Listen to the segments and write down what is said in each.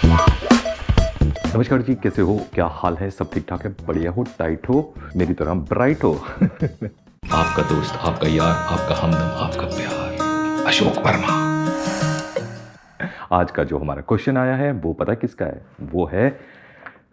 नमस्कार जी, कैसे हो? क्या हाल है? सब ठीक ठाक है? बढ़िया हो? टाइट हो? मेरी तरह ब्राइट हो? आपका दोस्त, आपका यार, आपका हमदम, आपका प्यार, अशोक वर्मा। आज का जो हमारा क्वेश्चन आया है वो पता किसका है? वो है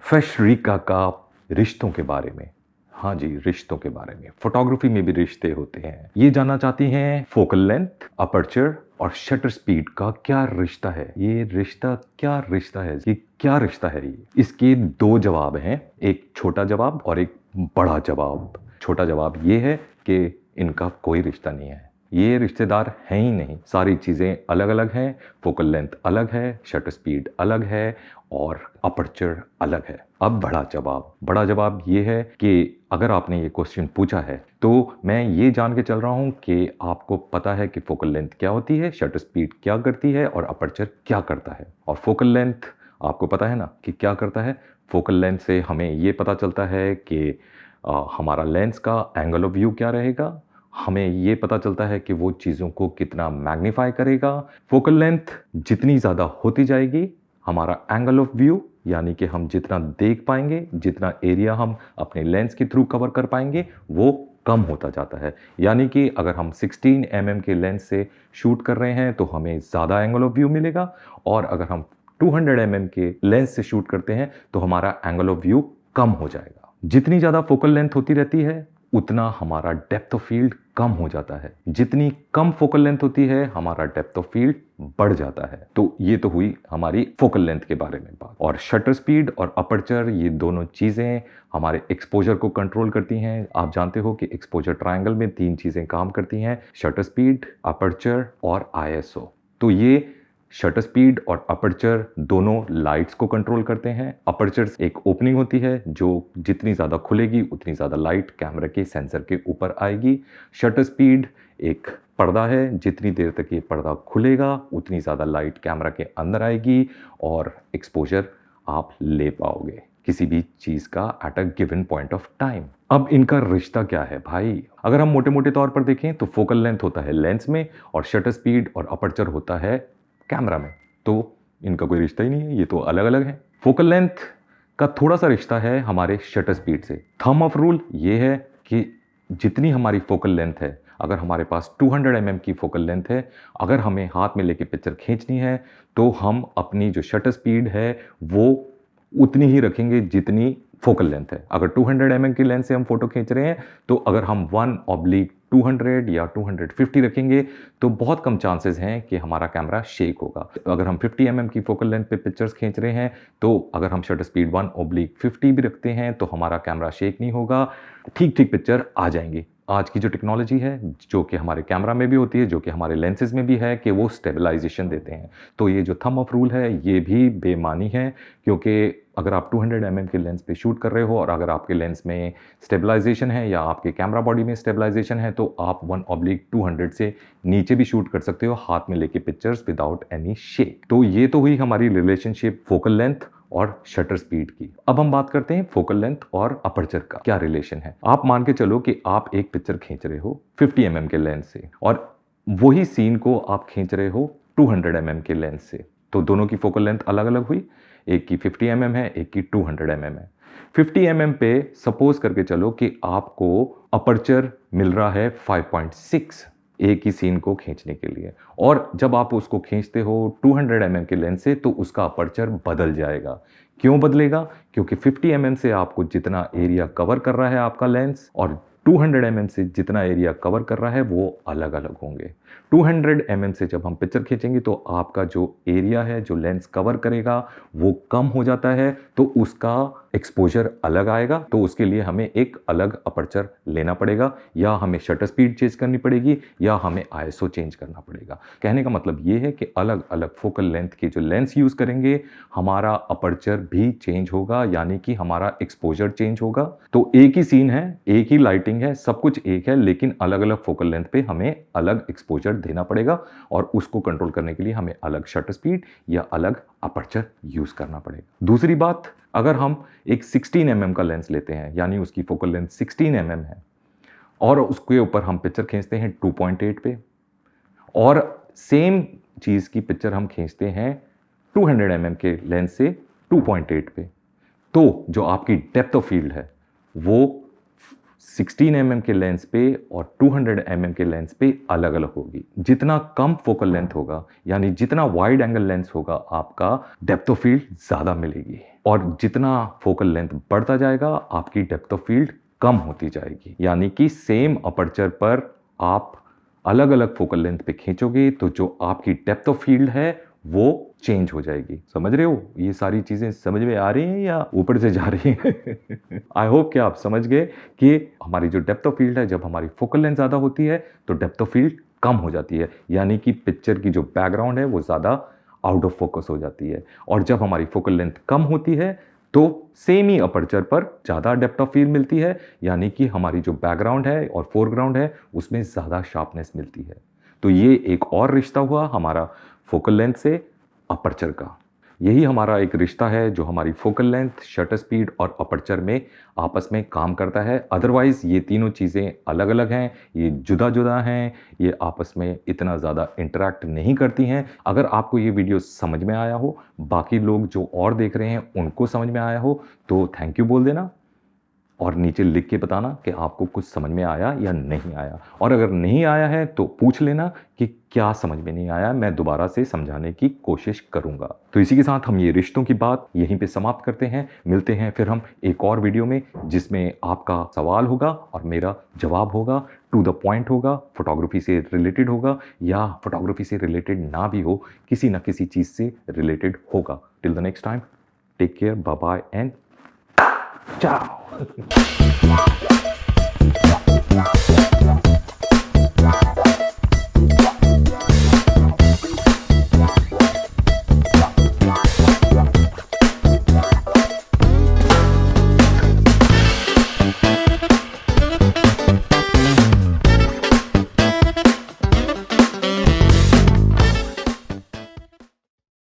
फेशरिका का रिश्तों के बारे में। हाँ जी, रिश्तों के बारे में। फोटोग्राफी में भी रिश्ते होते हैं। ये जानना चाहती हैं फोकल लेंथ, अपर्चर और शटर स्पीड का क्या रिश्ता है। ये रिश्ता क्या रिश्ता है? ये क्या रिश्ता है ये? इसके दो जवाब हैं, एक छोटा जवाब और एक बड़ा जवाब। छोटा जवाब ये है कि इनका कोई रिश्ता नहीं है, ये रिश्तेदार हैं ही नहीं। सारी चीज़ें अलग अलग हैं, फोकल लेंथ अलग है, शटर स्पीड अलग है और अपर्चर अलग है। अब बड़ा जवाब ये है कि अगर आपने ये क्वेश्चन पूछा है तो मैं ये जान के चल रहा हूँ कि आपको पता है कि फोकल लेंथ क्या होती है, शटर स्पीड क्या करती है और अपर्चर क्या करता है। और फोकल लेंथ आपको पता है ना कि क्या करता है। फोकल लेंथ से हमें ये पता चलता है कि हमारा लेंस का एंगल ऑफ व्यू क्या रहेगा, हमें ये पता चलता है कि वो चीज़ों को कितना मैग्नीफाई करेगा। फोकल लेंथ जितनी ज़्यादा होती जाएगी, हमारा एंगल ऑफ व्यू यानी कि हम जितना देख पाएंगे, जितना एरिया हम अपने लेंस के थ्रू कवर कर पाएंगे, वो कम होता जाता है। यानी कि अगर हम 16 mm के लेंस से शूट कर रहे हैं तो हमें ज़्यादा एंगल ऑफ व्यू मिलेगा, और अगर हम 200 mm के लेंस से शूट करते हैं तो हमारा एंगल ऑफ व्यू कम हो जाएगा। जितनी ज़्यादा फोकल लेंथ होती रहती है उतना हमारा डेप्थ ऑफ फील्ड कम हो जाता है। जितनी कम फोकल लेंथ होती है हमारा डेप्थ ऑफ फील्ड बढ़ जाता है। तो ये तो हुई हमारी फोकल लेंथ के बारे में बात। और शटर स्पीड और अपर्चर, ये दोनों चीज़ें हमारे एक्सपोजर को कंट्रोल करती हैं। आप जानते हो कि एक्सपोजर ट्रायंगल में 3 चीज़ें काम करती हैं, शटर स्पीड, अपर्चर और आईएसओ। तो ये शटर स्पीड और अपर्चर दोनों लाइट्स को कंट्रोल करते हैं। अपर्चर एक ओपनिंग होती है जो जितनी ज़्यादा खुलेगी उतनी ज़्यादा लाइट कैमरे के सेंसर के ऊपर आएगी। शटर स्पीड एक पर्दा है, जितनी देर तक ये पर्दा खुलेगा उतनी ज़्यादा लाइट कैमरा के अंदर आएगी और एक्सपोजर आप ले पाओगे किसी भी चीज़ का at a given point of time. अब इनका रिश्ता क्या है भाई? अगर हम मोटे मोटे तौर पर देखें तो फोकल लेंथ होता है लेंस में और शटर स्पीड और अपर्चर होता है कैमरा में। तो इनका कोई रिश्ता ही नहीं है, ये तो अलग अलग है। फोकल लेंथ का थोड़ा सा रिश्ता है हमारे शटर स्पीड से। थंब ऑफ रूल ये है कि जितनी हमारी फोकल लेंथ है, अगर हमारे पास 200 mm की फोकल लेंथ है, अगर हमें हाथ में लेके पिक्चर खींचनी है तो हम अपनी जो शटर स्पीड है वो उतनी ही रखेंगे जितनी फोकल लेंथ है। अगर 200 mm की लेंथ से हम फोटो खींच रहे हैं तो अगर हम 1/200 या 250 रखेंगे तो बहुत कम चांसेस हैं कि हमारा कैमरा शेक होगा। अगर हम 50 mm की फोकल लेंथ पे पिक्चर्स खींच रहे हैं तो अगर हम शटर स्पीड 1/50 भी रखते हैं तो हमारा कैमरा शेक नहीं होगा, ठीक ठीक पिक्चर आ जाएंगी। आज की जो टेक्नोलॉजी है, जो कि हमारे कैमरा में भी होती है, जो कि हमारे लेंसेज में भी है, कि वो स्टेबलाइजेशन देते हैं। तो ये जो थंब ऑफ रूल है ये भी बेमानी है, क्योंकि अगर आप 200 mm के लेंस पे शूट कर रहे हो और अगर आपके लेंस में स्टेबलाइजेशन है या आपके कैमरा बॉडी में स्टेबलाइजेशन है तो आप 1/200 से नीचे भी शूट कर सकते हो हाथ में लेके पिक्चर्स विदाउट एनी शेक। तो ये तो हुई हमारी रिलेशनशिप फोकल लेंथ और शटर स्पीड की। अब हम बात करते हैं फोकल लेंथ और अपर्चर का क्या रिलेशन है। आप मान के चलो कि आप एक पिक्चर खींच रहे हो 50 mm के लेंस से और वही सीन को आप खींच रहे हो 200 mm के लेंस से, तो दोनों की फोकल लेंथ अलग अलग हुई। एक की 50 mm है, एक की 200 mm है। 50 mm पे सपोज करके चलो कि आपको अपर्चर मिल रहा है 5.6 एक ही सीन को खींचने के लिए, और जब आप उसको खींचते हो 200 mm के लेंस से तो उसका अपर्चर बदल जाएगा। क्यों बदलेगा? क्योंकि 50 mm से आपको जितना एरिया कवर कर रहा है आपका लेंस और 200 mm से जितना एरिया कवर कर रहा है वो अलग अलग होंगे। 200 mm से जब हम पिक्चर खींचेंगे तो आपका जो एरिया है जो लेंस कवर करेगा वो कम हो जाता है, तो उसका एक्सपोजर अलग आएगा। तो उसके लिए हमें एक अलग अपर्चर लेना पड़ेगा, या हमें शटर स्पीड चेंज करनी पड़ेगी या हमें आईएसओ चेंज करना पड़ेगा। कहने का मतलब ये है कि अलग अलग फोकल लेंथ के जो लेंस यूज करेंगे हमारा अपर्चर भी चेंज होगा, यानी कि हमारा एक्सपोजर चेंज होगा। तो एक ही सीन है, एक ही लाइटिंग है, सब कुछ एक है, लेकिन अलग अलग फोकल लेंथ पे हमें अलग एक्सपोजर देना पड़ेगा और उसको कंट्रोल करने के लिए हमें अलग शटर स्पीड या अलग अपर्चर यूज करना पड़ेगा। दूसरी बात, अगर हम एक 16 mm का लेंस लेते हैं, यानी उसकी फोकल लेंथ 16 mm है और उसके ऊपर हम पिक्चर खींचते हैं 2.8 पे, और सेम चीज की पिक्चर हम खींचते हैं 200 mm के लेंस से 2.8 पे। तो जो आपकी डेप्थ ऑफ फील्ड है वो 16 mm के लेंस पे और 200 mm के लेंस पे अलग अलग होगी। जितना कम फोकल लेंथ होगा, यानी जितना वाइड एंगल लेंस होगा, आपका डेप्थ ऑफ फील्ड ज़्यादा मिलेगी, और जितना फोकल लेंथ बढ़ता जाएगा आपकी डेप्थ ऑफ फील्ड कम होती जाएगी। यानी कि सेम अपर्चर पर आप अलग अलग फोकल लेंथ पे खींचोगे तो जो आपकी डेप्थ ऑफ फील्ड है वो चेंज हो जाएगी। समझ रहे हो? ये सारी चीज़ें समझ में आ रही हैं या ऊपर से जा रही हैं? आई होप कि आप समझ गए कि हमारी जो डेप्थ ऑफ फील्ड है, जब हमारी फोकल लेंथ ज़्यादा होती है तो डेप्थ ऑफ फील्ड कम हो जाती है, यानी कि पिक्चर की जो बैकग्राउंड है वो ज़्यादा आउट ऑफ फोकस हो जाती है। और जब हमारी फोकल लेंथ कम होती है तो सेम ही अपर्चर पर ज़्यादा डेप्थ ऑफ फील्ड मिलती है, यानी कि हमारी जो बैकग्राउंड है और फोरग्राउंड है उसमें ज़्यादा शार्पनेस मिलती है। तो ये एक और रिश्ता हुआ हमारा फोकल लेंथ से अपर्चर का। यही हमारा एक रिश्ता है जो हमारी फोकल लेंथ, शटर स्पीड और अपर्चर में आपस में काम करता है। अदरवाइज़ ये तीनों चीज़ें अलग अलग हैं, ये जुदा जुदा हैं, ये आपस में इतना ज़्यादा इंटरेक्ट नहीं करती हैं। अगर आपको ये वीडियो समझ में आया हो, बाकी लोग जो और देख रहे हैं उनको समझ में आया हो, तो थैंक यू बोल देना और नीचे लिख के बताना कि आपको कुछ समझ में आया या नहीं आया। और अगर नहीं आया है तो पूछ लेना कि क्या समझ में नहीं आया, मैं दोबारा से समझाने की कोशिश करूंगा। तो इसी के साथ हम ये रिश्तों की बात यहीं पे समाप्त करते हैं। मिलते हैं फिर हम एक और वीडियो में जिसमें आपका सवाल होगा और मेरा जवाब होगा, टू द पॉइंट होगा, फोटोग्राफी से रिलेटेड होगा या फोटोग्राफी से रिलेटेड ना भी हो, किसी ना किसी चीज़ से रिलेटेड होगा। Till the next time, take care, bye bye and ciao.